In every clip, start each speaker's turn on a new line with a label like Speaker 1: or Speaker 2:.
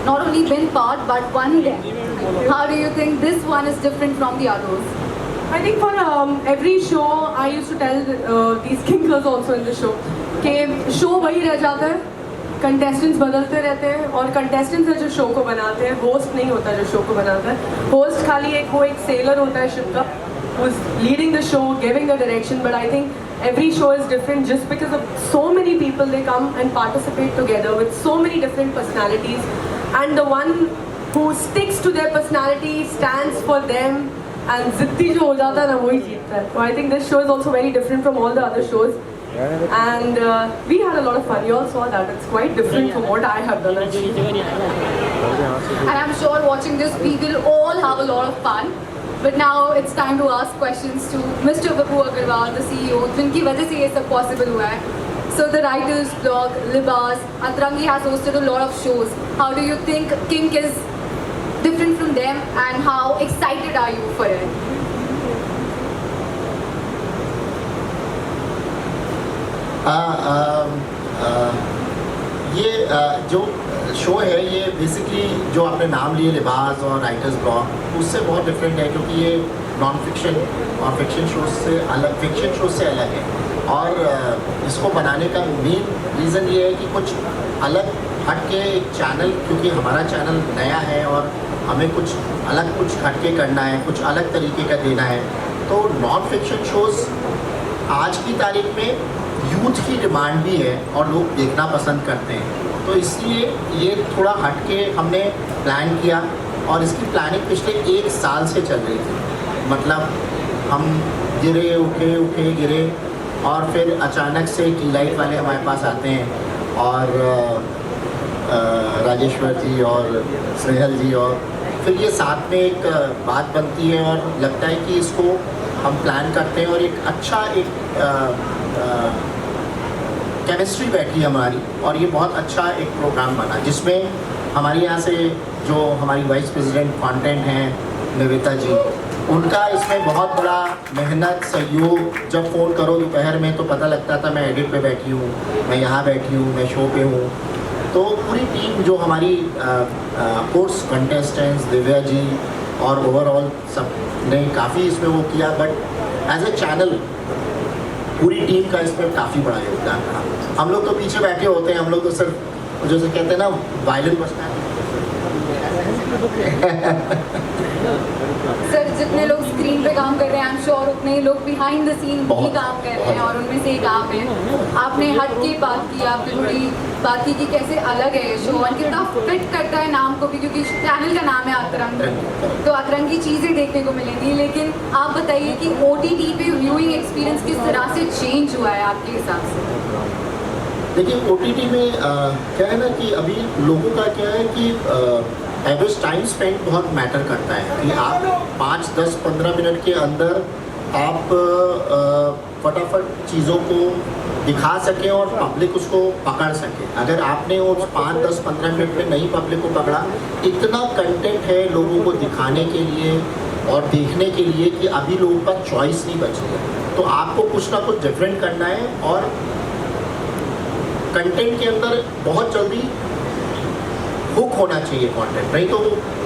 Speaker 1: not only been part but won them. How do you think this one is different from the others?
Speaker 2: I think for every show, I used to tell these king girls also in the show कि show वही रह जाता है, contestants बदलते रहते हैं और contestants है जो show को बनाते हैं, host नहीं होता जो show को बनाता है. Host खाली एक sailor होता है ship का, who's leading the show, giving the direction. But I think every show is different just because of so many people they come and participate together with so many different personalities, and the one who sticks to their personality stands for them and जिद्दी जो हो जाता है ना वही जीतता है. So I think this show is also very different from all the other shows, and we had a lot of fun. You all saw that. It's quite different from what I have done actually.
Speaker 1: And I'm sure watching this we will all have a lot of fun. But now it's time to ask questions to Mr. Vibhu Agarwal, the CEO, जिनकी वजह से ये सब possible हुआ है. So the writers blog, Libas, Atrangi has hosted a lot of shows. How do you think Kink is different from them, and how excited are you for it?
Speaker 3: ये जो show है ये बेसिकली जो आपने नाम लिए लिबास और राइटर्स ब्लॉग उससे बहुत डिफरेंट है, क्योंकि ये नॉन फिक्शन और फिक्शन शो से अलग है. और इसको बनाने का मेन रीज़न ये है कि कुछ अलग हट के एक चैनल, क्योंकि हमारा चैनल नया है और हमें कुछ हट के करना है, कुछ अलग तरीके का देना है. तो नॉन फिक्शन शोज़ आज की तारीख में यूथ की डिमांड भी है और लोग देखना पसंद करते हैं. तो इसलिए ये थोड़ा हट के हमने प्लान किया, और इसकी प्लानिंग पिछले 1 साल से चल रही थी. मतलब हम उठे गिरे और फिर अचानक से की लाइट वाले हमारे पास आते हैं और राजेश्वर जी और स्नेहल जी, और फिर ये साथ में एक बात बनती है और लगता है कि इसको हम प्लान करते हैं और एक अच्छा केमिस्ट्री बैठी हमारी, और ये बहुत अच्छा एक प्रोग्राम बना जिसमें हमारे यहाँ से जो हमारी वाइस प्रेसिडेंट कंटेंट हैं निविता जी, उनका इसमें बहुत बड़ा मेहनत सहयोग. जब फ़ोन करो दोपहर में तो पता लगता था मैं एडिट पे बैठी हूँ, मैं यहाँ बैठी हूँ, मैं शो पे हूँ. तो पूरी टीम जो हमारी कोर्स कंटेस्टेंट्स दिव्या जी और ओवरऑल सब ने काफ़ी इसमें वो किया. बट एज ए चैनल पूरी टीम का इसमें काफ़ी बड़ा योगदान रहा. हम लोग तो पीछे बैठे होते हैं, हम लोग तो सिर्फ जो से कहते हैं ना वायलिन बजता है.
Speaker 1: सर जितने लोग स्क्रीन पे काम कर रहे हैं, आई एम श्योर उतने ही लोग बिहाइंड द सीन भी काम कर रहे हैं, और उनमें से एक आप हैं. आपने हट के बात की, आपने थोड़ी बात की कि कैसे अलग है शो और कितना फिट करता है नाम को भी, क्योंकि चैनल का नाम है अतरंगी, तो अतरंगी चीज़ें देखने को मिलेंगी. लेकिन आप बताइए कि OTT पे व्यूइंग एक्सपीरियंस किस तरह से चेंज हुआ है आपके हिसाब से?
Speaker 3: देखिए OTT में क्या है ना कि अभी लोगों का क्या है कि एवरेज टाइम स्पेंड बहुत मैटर करता है कि आप 5, 10, 15 मिनट के अंदर आप फटाफट चीज़ों को दिखा सकें और पब्लिक उसको पकड़ सके. अगर आपने वो 5, 10, 15 मिनट में नहीं पब्लिक को पकड़ा, इतना कंटेंट है लोगों को दिखाने के लिए और देखने के लिए कि अभी लोगों का चॉइस नहीं बची है. तो आपको कुछ ना कुछ डिफरेंट करना है और कंटेंट के अंदर बहुत जल्दी हुक होना चाहिए कंटेंट, नहीं तो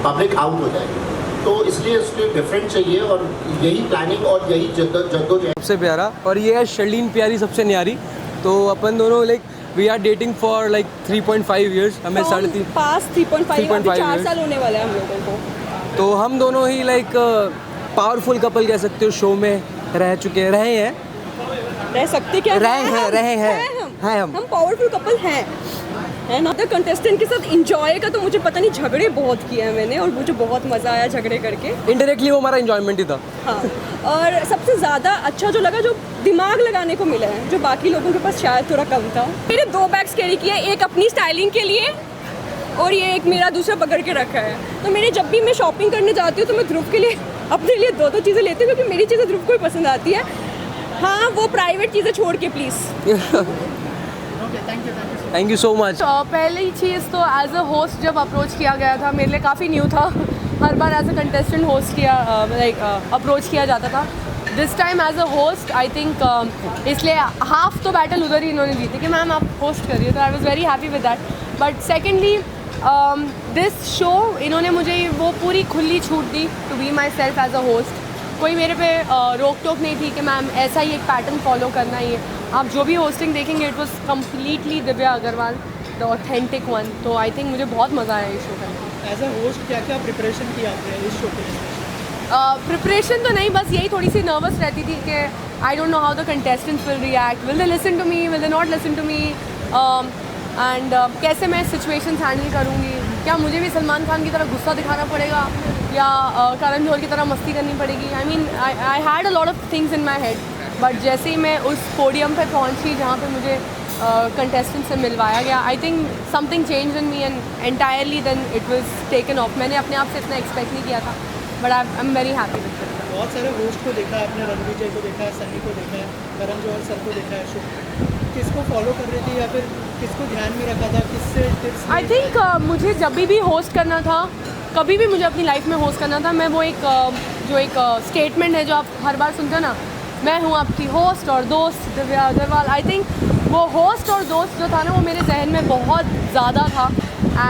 Speaker 3: पब्लिक आउट हो जाएगी. तो इसलिए उसके डिफरेंट चाहिए और यही प्लानिंग और यही जद्दोजहद
Speaker 4: सबसे प्यारा. और ये है शर्लीन प्यारी सबसे न्यारी. तो अपन दोनों like we are dating for like 3.5 years. हमें 3.5
Speaker 2: 4 साल होने वाले हैं हम लोगों को.
Speaker 4: तो हम दोनों ही लाइक पावरफुल कपल कह सकते हो, शो में रह सकते क्या रहे हैं हम
Speaker 2: पावरफुल कपल हैं, है ना. तो कंटेस्टेंट के साथ इंजॉय का तो मुझे पता नहीं, झगड़े बहुत किए हैं मैंने और मुझे बहुत मज़ा आया झगड़े करके.
Speaker 4: इनडायरेक्टली वो हमारा इंजॉयमेंट ही था.
Speaker 2: हाँ. और सबसे ज़्यादा अच्छा जो लगा, जो दिमाग लगाने को मिला है, जो बाकी लोगों के पास शायद थोड़ा कम था. मेरे 2 बैग्स कैरी किए, एक अपनी स्टाइलिंग के लिए और ये एक मेरा दूसरा पकड़ के रखा है. तो मेरे जब भी मैं शॉपिंग करने जाती हूँ तो मैं ध्रुव के लिए अपने लिए 2 चीज़ें लेती हूँ, क्योंकि मेरी चीज़ें ध्रुव को ही पसंद आती है. हाँ, वो प्राइवेट चीज़ें छोड़ के please.
Speaker 4: Thank you so much.
Speaker 5: पहली चीज़ तो एज अ होस्ट जब अप्रोच किया गया था, मेरे लिए काफ़ी न्यू था. हर बार एज अ कंटेस्टेंट होस्ट किया अप्रोच किया जाता था. This time as a host I think इसलिए हाफ तो बैटल उधर ही इन्होंने दी थी कि मैम आप होस्ट करिए, तो I was very happy with that. But secondly this show इन्होंने मुझे वो पूरी खुली छूट दी to be myself as a host. कोई मेरे पे रोक टोक नहीं थी कि मैम ऐसा ही एक पैटर्न फॉलो करना ही है। आप जो भी होस्टिंग देखेंगे it was completely Divya Agarwal, the authentic one. तो आई थिंक मुझे बहुत मज़ा आया इस शो करने।
Speaker 6: एज अ होस्ट क्या क्या प्रिपरेशन की आपने इस शो के लिए?
Speaker 5: प्रिपरेशन तो नहीं, बस यही थोड़ी सी नर्वस रहती थी कि I don't know how the contestants will react, will they listen to me, will they not listen to me, and कैसे मैं सिचुएशंस हैंडल करूँगी। क्या मुझे भी सलमान खान की तरह गुस्सा दिखाना पड़ेगा या करण जौहर की तरह मस्ती करनी पड़ेगी। I mean I had a lot of things in my head, but जैसे ही मैं उस पोडियम पे पहुंची जहाँ पे मुझे कंटेस्टेंट से मिलवाया गया, I think something change in me and entirely then it was taken off. मैंने अपने आप से इतना एक्सपेक्ट नहीं किया था, but I am very happy with it.
Speaker 6: बहुत सारे होस्ट को देखा है आपने, रणविजय को देखा है, सनी को देखा है, करण जौहर सर को देखा है शो। किसको फॉलो कर रही थी या फिर किसको ध्यान में रखा था, किससे टिप्स?
Speaker 5: आई थिंक मुझे जब भी होस्ट करना था, कभी भी मुझे अपनी लाइफ में होस्ट करना था, मैं वो एक स्टेटमेंट है जो आप हर बार सुनते हो ना, मैं हूँ आपकी होस्ट और दोस्त दिव्या अग्रवाल। आई थिंक वो होस्ट और दोस्त जो था ना वो मेरे जहन में बहुत ज़्यादा था।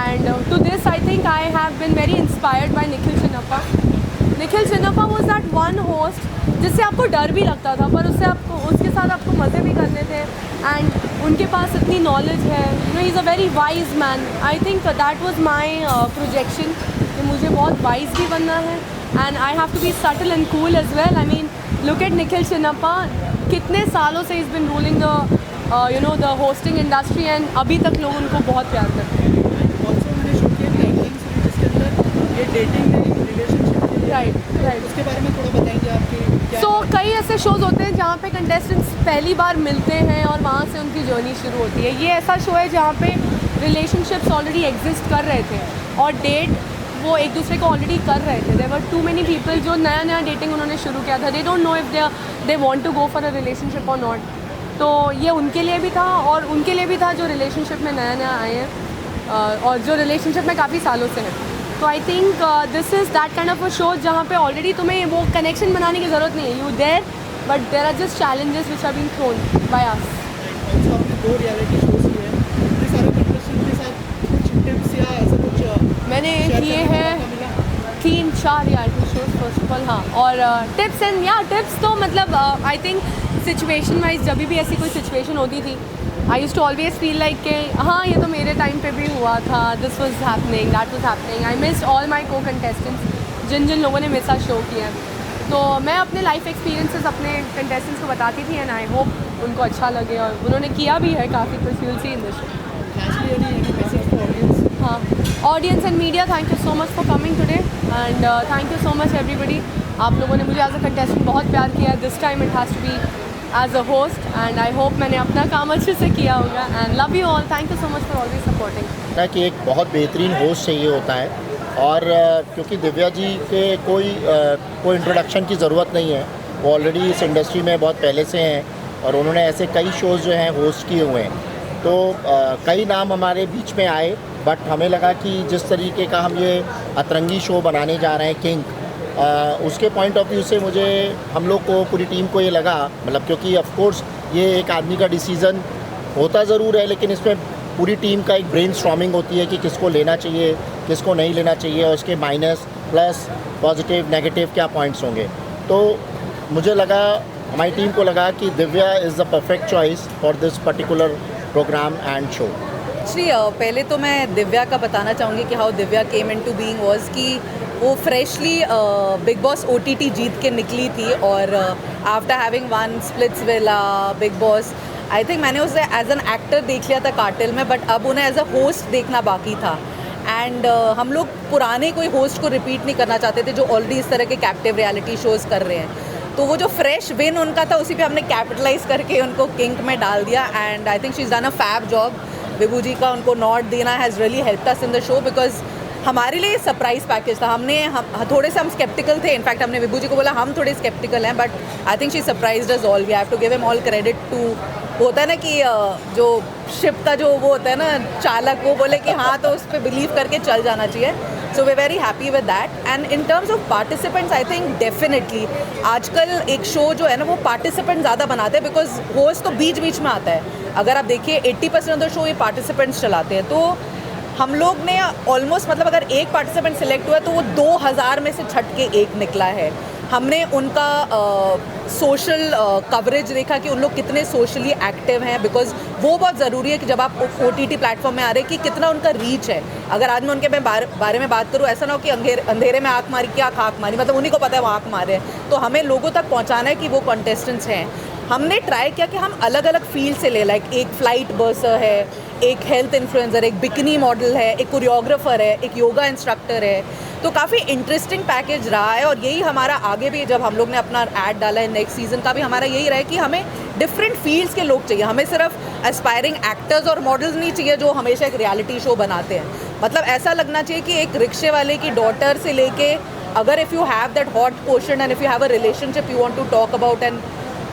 Speaker 5: And to this I think I have been very inspired by Nikhil Chinnappa. Nikhil Chinnappa was that one host जिससे आपको डर भी लगता था, पर उसके साथ आपको मज़े भी करने थे। एंड उनके पास इतनी नॉलेज है, you know he is a very wise man. I think that was my projection कि मुझे बहुत वाइज भी बनना है and I have to be subtle and cool as well. I mean look at Nikhil Chinnappa, कितने सालों से is been ruling the hosting industry and अभी तक लोग उनको बहुत प्यार करते हैं।
Speaker 6: ऑल्सो मैंने शो किया कि टाइटलिंग्स में जिसके अंदर ये डेटिंग रिलेशनशिप,
Speaker 5: राइट
Speaker 6: उसके बारे में थोड़ा बताएंगे आपकी क्या?
Speaker 5: सो कई ऐसे शोज़ होते हैं जहाँ पे कंटेस्टेंट्स पहली बार मिलते हैं और वहाँ से उनकी जर्नी शुरू होती है। ये ऐसा शो है जहाँ पे रिलेशनशिप्स ऑलरेडी एग्जिस्ट कर रहे थे और डेट वो एक दूसरे को ऑलरेडी कर रहे थे। There were too many people जो नया डेटिंग उन्होंने शुरू किया था, they don't know if they want to go for a relationship और नॉट। तो ये उनके लिए भी था और उनके लिए भी था जो रिलेशनशिप में नया आए हैं और जो रिलेशनशिप में काफ़ी सालों से हैं। तो I think this is that kind of a show जहाँ पे ऑलरेडी तुम्हें वो कनेक्शन बनाने की ज़रूरत नहीं है, you there but there are just challenges which are being thrown by us.
Speaker 6: Also आपने 2 रियलिटी शोज किए हैं, इतने सारे कंटेस्टेंट के साथ कुछ टिप्स या ऐसा कुछ
Speaker 5: मैंने
Speaker 6: शेयर
Speaker 5: किए
Speaker 6: करने का
Speaker 5: हैं
Speaker 6: मौका मिला?
Speaker 5: 3-4 reality shows first of all. हाँ, और टिप्स एंड टिप्स तो मतलब आई थिंक सिचुएशन वाइज जब भी ऐसी कोई सिचुएशन होती थी, I used to always feel like कि हाँ ये तो मेरे टाइम पे भी हुआ था, this was happening, that was happening. I missed all my को कंटेस्टेंट्स जिन लोगों ने मेरे साथ शो किया है। तो मैं अपने लाइफ एक्सपीरियंसेस अपने कंटेस्टेंट्स को बताती थी एंड आई होप उनको अच्छा लगे और उन्होंने किया भी है काफ़ी कुछ। You will see in this show.
Speaker 6: Lastly, any message for audience?
Speaker 5: हाँ, audience and media, thank you so much for coming today and thank you so much everybody. आप लोगों ने मुझे एज अ कंटेस्टेंट बहुत प्यार किया। This time it has to be as a host and I hope मैंने अपना काम अच्छे से किया होगा and love you all. Thank you so much for always supporting.
Speaker 3: कि एक बहुत बेहतरीन होस्ट चाहिए होता है और क्योंकि दिव्या जी के कोई इंट्रोडक्शन की ज़रूरत नहीं है, वो ऑलरेडी इस इंडस्ट्री में बहुत पहले से हैं और उन्होंने ऐसे कई शोज़ जो हैं होस्ट किए हुए हैं। तो कई नाम हमारे बीच में आए, बट हमें लगा कि जिस तरीके का हम ये अतरंगी शो बनाने जा रहे हैं किंग, उसके पॉइंट ऑफ व्यू से मुझे हम लोग को पूरी टीम को ये लगा, मतलब क्योंकि ऑफ कोर्स ये एक आदमी का डिसीज़न होता ज़रूर है, लेकिन इसमें पूरी टीम का एक ब्रेनस्टॉर्मिंग होती है कि किसको लेना चाहिए, किसको नहीं लेना चाहिए और उसके माइनस प्लस पॉजिटिव नेगेटिव क्या पॉइंट्स होंगे। तो मुझे लगा, हमारी टीम को लगा कि Divya is the perfect choice for this particular programme and show.
Speaker 7: Actually पहले तो मैं दिव्या का बताना चाहूँगी कि how Divya came into being was कि वो फ्रेशली बिग बॉस OTT जीत के निकली थी और after having won Splitsvilla Bigg Boss, I think मैंने उसे एज एन एक्टर देख लिया था कार्टेल में, बट अब उन्हें एज अ होस्ट देखना बाकी था। एंड हम लोग पुराने कोई होस्ट को रिपीट नहीं करना चाहते थे जो ऑलरेडी इस तरह के कैप्टिव रियलिटी शोज़ कर रहे हैं। तो वो जो फ्रेश विन उनका था उसी पे हमने कैपिटलाइज करके उनको किंग में डाल दिया and I think she is done a fab job. Vibhu ji का उनको नॉट देना has really helped us in the show because हमारे लिए सरप्राइज पैकेज था। हम थोड़े से हम स्केप्टिकल थे, इनफैक्ट हमने विभू जी को बोला हम थोड़े स्केप्टिकल हैं, but I think she surprised us all. We have to give him all credit to, होता है ना कि जो शिप का जो वो होता है ना चालक, वो बोले कि हाँ तो उस पर बिलीव करके चल जाना चाहिए। So we very happy with that. And in terms of participants I think definitely आजकल एक शो जो है ना वो पार्टिसिपेंट ज़्यादा बनाते हैं बिकॉज होस्ट तो बीच बीच में आता है। अगर आप देखिए 80% ऑफ द शो ये पार्टिसिपेंट्स चलाते हैं। तो हम लोग ने ऑलमोस्ट मतलब अगर एक पार्टिसिपेंट सिलेक्ट हुआ है तो वो 2000 में से छट के एक निकला है। हमने उनका सोशल कवरेज देखा कि उन लोग कितने सोशली एक्टिव हैं, बिकॉज वो बहुत ज़रूरी है कि जब आप OTT प्लेटफॉर्म में आ रहे हैं कि कितना उनका रीच है। अगर आज मैं उनके बारे में बात करूँ, ऐसा ना हो कि अंधेरे में आँख मारी क्या आँख मारी, मतलब उन्हीं को पता है वो आँख मारे हैं। तो हमें लोगों तक पहुँचाना है कि वो कॉन्टेस्टेंट्स हैं। हमने ट्राई किया कि हम अलग अलग फील्ड से ले, लाइक एक फ्लाइट बर्सर है, एक हेल्थ इन्फ्लुएंसर, एक बिकनी मॉडल है, एक कोरियोग्राफर है, एक योगा इंस्ट्रक्टर है। तो काफ़ी इंटरेस्टिंग पैकेज रहा है और यही हमारा आगे भी, जब हम लोग ने अपना ऐड डाला है नेक्स्ट सीज़न का भी, हमारा यही रहा है कि हमें डिफरेंट फील्ड्स के लोग चाहिए। हमें सिर्फ एस्पायरिंग एक्टर्स और मॉडल्स नहीं चाहिए जो हमेशा एक रियलिटी शो बनाते हैं। मतलब ऐसा लगना चाहिए कि एक रिक्शे वाले की डॉटर से लेके, अगर if you have that hot question and if you have a relationship you want to talk about and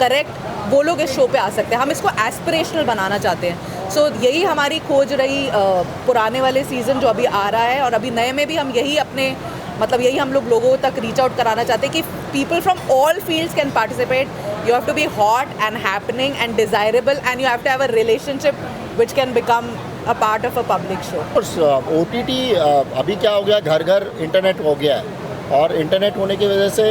Speaker 7: correct, वो लोग इस शो पे आ सकते हैं। हम इसको एस्पिरेशनल बनाना चाहते हैं। सो यही हमारी खोज रही पुराने वाले सीज़न जो अभी आ रहा है, और अभी नए में भी हम यही अपने मतलब यही हम लोग लोगों तक रीच आउट कराना चाहते हैं कि people from all fields can participate. You have to be hot and happening and desirable and you have to have a relationship which can become a part of a public show.
Speaker 3: OTT अभी क्या हो गया, घर घर internet हो गया है, और इंटरनेट होने की वजह से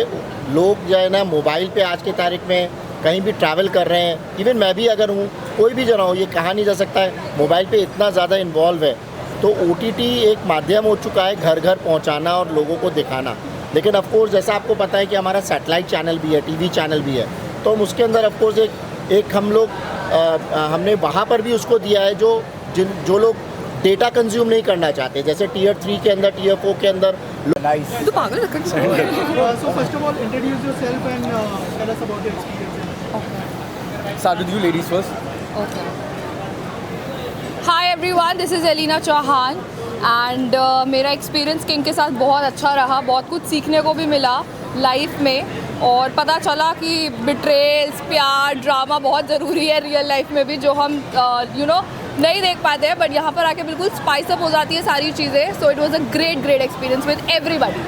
Speaker 3: लोग जो है ना मोबाइल पे आज की तारीख में कहीं भी ट्रैवल कर रहे हैं। इवन मैं भी अगर हूँ, कोई भी जना हो, ये कहा नहीं जा सकता है, मोबाइल पे इतना ज़्यादा इन्वॉल्व है। तो OTT एक माध्यम हो चुका है घर घर पहुँचाना और लोगों को दिखाना। लेकिन ऑफकोर्स जैसा आपको पता है कि हमारा सैटेलाइट चैनल भी है, TV चैनल भी है, तो हम उसके अंदर ऑफकोर्स एक हम लोग हमने वहाँ पर भी उसको दिया है जो लोग डेटा कंज्यूम नहीं करना चाहते, जैसे Tier 3 के अंदर, Tier 4 के अंदर।
Speaker 4: Nice.
Speaker 6: So first of all, introduce yourself and tell us about your experience.
Speaker 4: Start with you ladies first.
Speaker 5: Okay. Hi everyone, this is Elina Chauhan and मेरा एक्सपीरियंस किंग के साथ बहुत अच्छा रहा। बहुत कुछ सीखने को भी मिला लाइफ में, और पता चला कि बिट्रेल्स, प्यार, ड्रामा बहुत ज़रूरी है रियल लाइफ में भी, जो हम नहीं देख पाते हैं, बट यहाँ पर आके बिल्कुल स्पाइस अप हो जाती है सारी चीज़ें। So it was a great experience with everybody.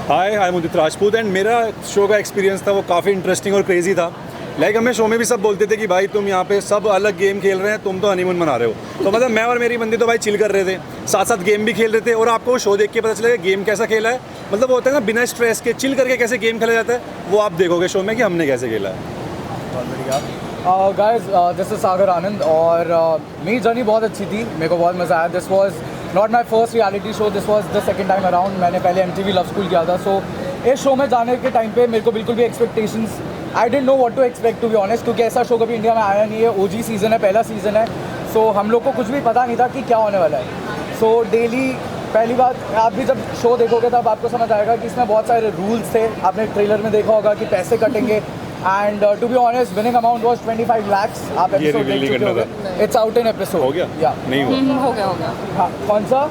Speaker 8: Hi, I am Udit Rajput and मेरा शो का एक्सपीरियंस था वो काफ़ी इंटरेस्टिंग और क्रेजी था। लाइक हमें शो में भी सब बोलते थे कि भाई तुम यहाँ पे सब अलग गेम खेल रहे हैं, तुम तो हनीमून मना रहे हो। तो मतलब मैं और मेरी बंदी तो भाई चिल कर रहे थे, साथ साथ गेम भी खेल रहे थे, और आपको शो देख के पता चलेगा गेम कैसा खेला है। मतलब वो होता है ना, बिना स्ट्रेस के चिल करके कैसे गेम खेला जाता है, वो आप देखोगे शो में कि हमने कैसे खेला है।
Speaker 9: गाइस, दिस इज सागर आनंद, और मेरी जर्नी बहुत अच्छी थी, मेरे को बहुत मज़ा आया। This was not my first reality show, this was the second time around. मैंने पहले MTV लव स्कूल किया था। सो इस शो में जाने के टाइम पे मेरे को बिल्कुल भी expectations, I didn't know what to expect to be honest, क्योंकि ऐसा शो कभी इंडिया में आया नहीं है। OG सीज़न है, पहला सीज़न है, सो हम लोग को कुछ भी पता नहीं था कि क्या होने वाला है। सो डेली, पहली बात, आप भी जब शो देखोगे तब आपको समझ आएगा कि इसमें बहुत सारे रूल्स थे। आपने ट्रेलर में देखा होगा कि पैसे कटेंगे, and to be honest winning amount was 25 lakhs। आप एपिसोड देख चुके होंगे, इट्स आउट इन एपिसोड।
Speaker 8: हो गया?
Speaker 9: या
Speaker 8: नहीं हुआ?
Speaker 5: हो गया।
Speaker 9: हाँ, कौन सा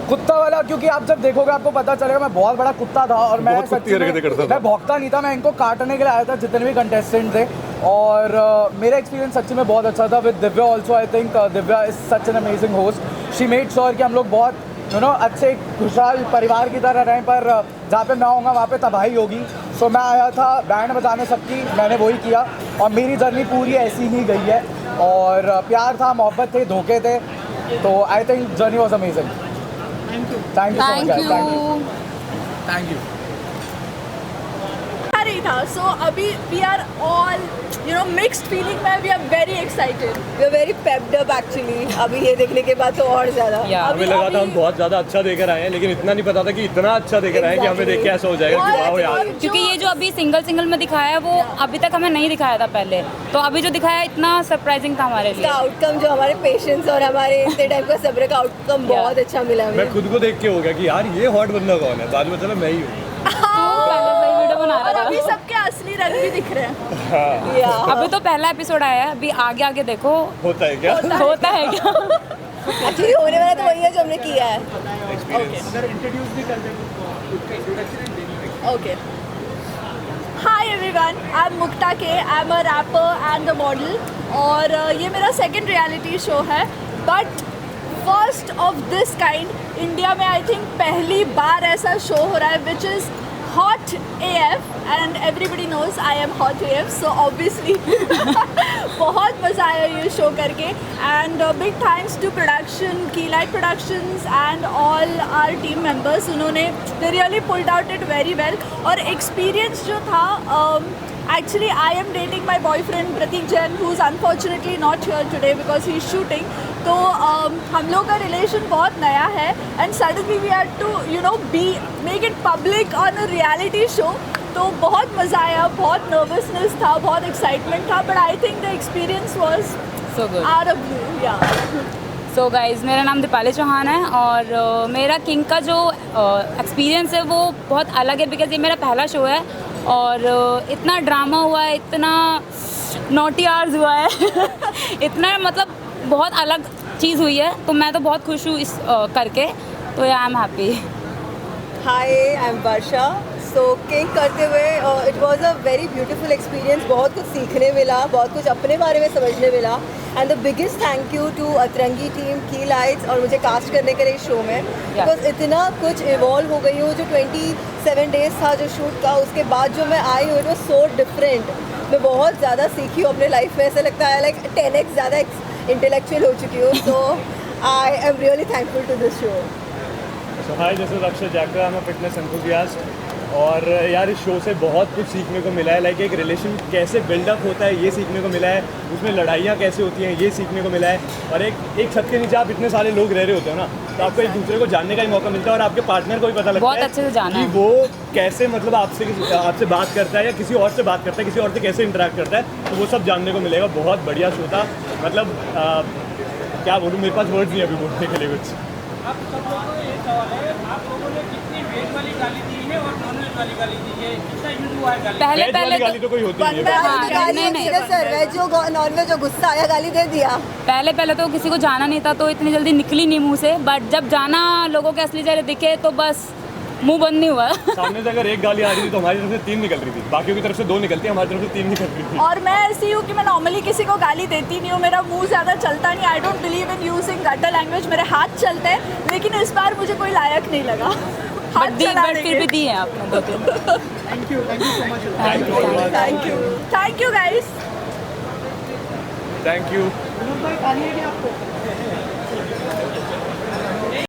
Speaker 9: कुत्ता वाला? क्योंकि आप जब देखोगे आपको पता चलेगा मैं बहुत बड़ा कुत्ता था, और मैं सच्ची में मैं भौंकता नहीं था, मैं इनको काटने के लिए आया था जितने भी कंटेस्टेंट थे। और मेरा एक्सपीरियंस सच्ची में बहुत अच्छा था with Divya also. I think Divya is such an amazing host. She made sure कि हम लोग बहुत अच्छे खुशहाल परिवार की तरह रहें, पर जहाँ पे मैं आऊँगा वहाँ पे तबाही होगी। सो मैं आया था बैंड बजाने सबकी, मैंने वही किया, और मेरी जर्नी पूरी ऐसी ही गई है। और प्यार था, मोहब्बत थे, धोखे थे, तो I think journey was amazing. Thank you so much. Thank you.
Speaker 10: रही था। सो अभी we are all mixed feeling में, we are very excited, we are very pepped up actually. अभी ये देखने के बाद तो और ज़्यादा
Speaker 11: हमें लगा था हम बहुत ज़्यादा अच्छा देकर आए हैं, लेकिन इतना नहीं पता था कि इतना अच्छा देकर आए कि हमें देख के ऐसा हो जाएगा कि वाह यार।
Speaker 12: क्योंकि ये जो अभी सिंगल में दिखाया है वो अभी तक हमें नहीं दिखाया था पहले, तो अभी जो दिखाया है इतना सरप्राइजिंग था हमारे लिए।
Speaker 10: आउटकम जो हमारे पेशेंस और हमारे इतने टाइप का सब्र का आउटकम बहुत अच्छा मिला।
Speaker 11: मैं खुद को देख के हो गया कि यार ये हॉट बंदा कौन है, बाद में चला मैं ही हूँ।
Speaker 10: और अभी सबके असली रंग भी दिख रहे हैं।
Speaker 12: अभी तो पहला एपिसोड आया है, अभी आगे आगे देखो
Speaker 11: होता है क्या,
Speaker 12: होता है क्या।
Speaker 10: एक्चुअली होने वाला तो वही है जो हमने किया है। Okay, hi everyone, I am Mukta K, I am a rapper and a model, और ये मेरा सेकंड रियलिटी शो है, but first of this kind India में। आई थिंक पहली बार ऐसा शो हो रहा है which is hot AF and everybody knows I am hot AF, so obviously बहुत मज़ा आया ये शो करके and big thanks to production, Keylight Productions and all our team members. उन्होंने they really pulled out it very well और experience जो था actually I am dating my boyfriend Pratik Jain who is unfortunately not here today because he is shooting. तो हम लोग का relation बहुत नया है and suddenly we had to make it public on a reality show. तो बहुत मज़ा आया, बहुत नर्वसनेस था, बहुत एक्साइटमेंट था, but I think the experience was
Speaker 12: so good.
Speaker 10: Out of blue. या
Speaker 12: सो गाइज, मेरा नाम दीपाली चौहान है और मेरा किंग का जो एक्सपीरियंस है वो बहुत अलग है बिकॉज ये मेरा पहला शो है और इतना ड्रामा हुआ है, इतना नॉटी आवर्स हुआ है इतना मतलब बहुत अलग चीज़ हुई है. तो मैं तो बहुत खुश हूँ इस करके. तो I am happy.
Speaker 13: Hi, I am Varsha. So king करते हुए it was a very beautiful experience. बहुत कुछ सीखने मिला, बहुत कुछ अपने बारे में समझने मिला and the biggest thank you to Atrangi team, की लाइट्स और मुझे कास्ट करने के लिए शो में बिकॉज इतना कुछ इवॉल्व हो गई हूँ. जो 27 डेज था जो शूट का, उसके बाद जो मैं आई हूँ इट वाज सो डिफरेंट. मैं बहुत ज़्यादा सीखी हूँ अपने लाइफ में. ऐसा लगता है लाइक 10x ज़्यादा इंटेलेक्चुअल हो चुकी हूँ. So I am really thankful to this show.
Speaker 11: So hi, this is Akshay Jakra. I am a fitness enthusiast और यार इस शो से बहुत कुछ सीखने को मिला है. लाइक एक रिलेशन कैसे बिल्डअप होता है ये सीखने को मिला है, उसमें लड़ाइयाँ कैसे होती हैं ये सीखने को मिला है. और एक छत के नीचे आप इतने सारे लोग रह रहे होते हो ना, तो आपको एक दूसरे को जानने का ही मौका मिलता है और आपके पार्टनर को भी पता लगता
Speaker 12: बहुत
Speaker 11: है
Speaker 12: अच्छे से जाना
Speaker 11: कि
Speaker 12: है.
Speaker 11: वो कैसे मतलब आपसे बात करता है या किसी और से बात करता है, किसी और से कैसे इंटरेक्ट करता है. तो वो सब जानने को मिलेगा. बहुत बढ़िया शो था. मतलब क्या बोलूँ, मेरे पास वर्ड्स नहीं अभी बोलने के लिए कुछ.
Speaker 14: आप सब लोगों को ये सवाल है, आप लोगों ने कितनी वेज वाली गाली दी है और नॉन वेज वाली गाली दी है? कितना यूज हुआ है गाली?
Speaker 12: पहले
Speaker 11: गाली तो कोई होती नहीं है.
Speaker 12: नहीं
Speaker 13: सर वेज जो नॉन वेज जो गुस्सा आया गाली दे दिया.
Speaker 12: पहले तो किसी को जाना नहीं था तो इतनी जल्दी निकली नहीं मुंह से. बट जब जाना लोगों के असली चेहरे दिखे तो बस मुंह बंद नहीं हुआ.
Speaker 11: सामने से अगर एक गाली आ रही थी तो हमारी तरफ से 3 निकल रही थी, बाकियों की तरफ से 2 निकलती है, हमारी तरफ से 3 निकल रही थी.
Speaker 10: और मैं ऐसी हूँ कि मैं नॉर्मली किसी को गाली देती नहीं हूँ. मेरा मुंह ज़्यादा चलता नहीं. I don't believe in using gutter language. मेरे हाथ चलते हैं, लेकिन इस बार मुझे कोई लायक नहीं लगा.
Speaker 12: बट फिर भी दी है आपने 2-3.
Speaker 6: Thank you so much.
Speaker 10: Thank you guys.
Speaker 11: Thank you.
Speaker 6: Vinod भाई गाली है क्या आपको?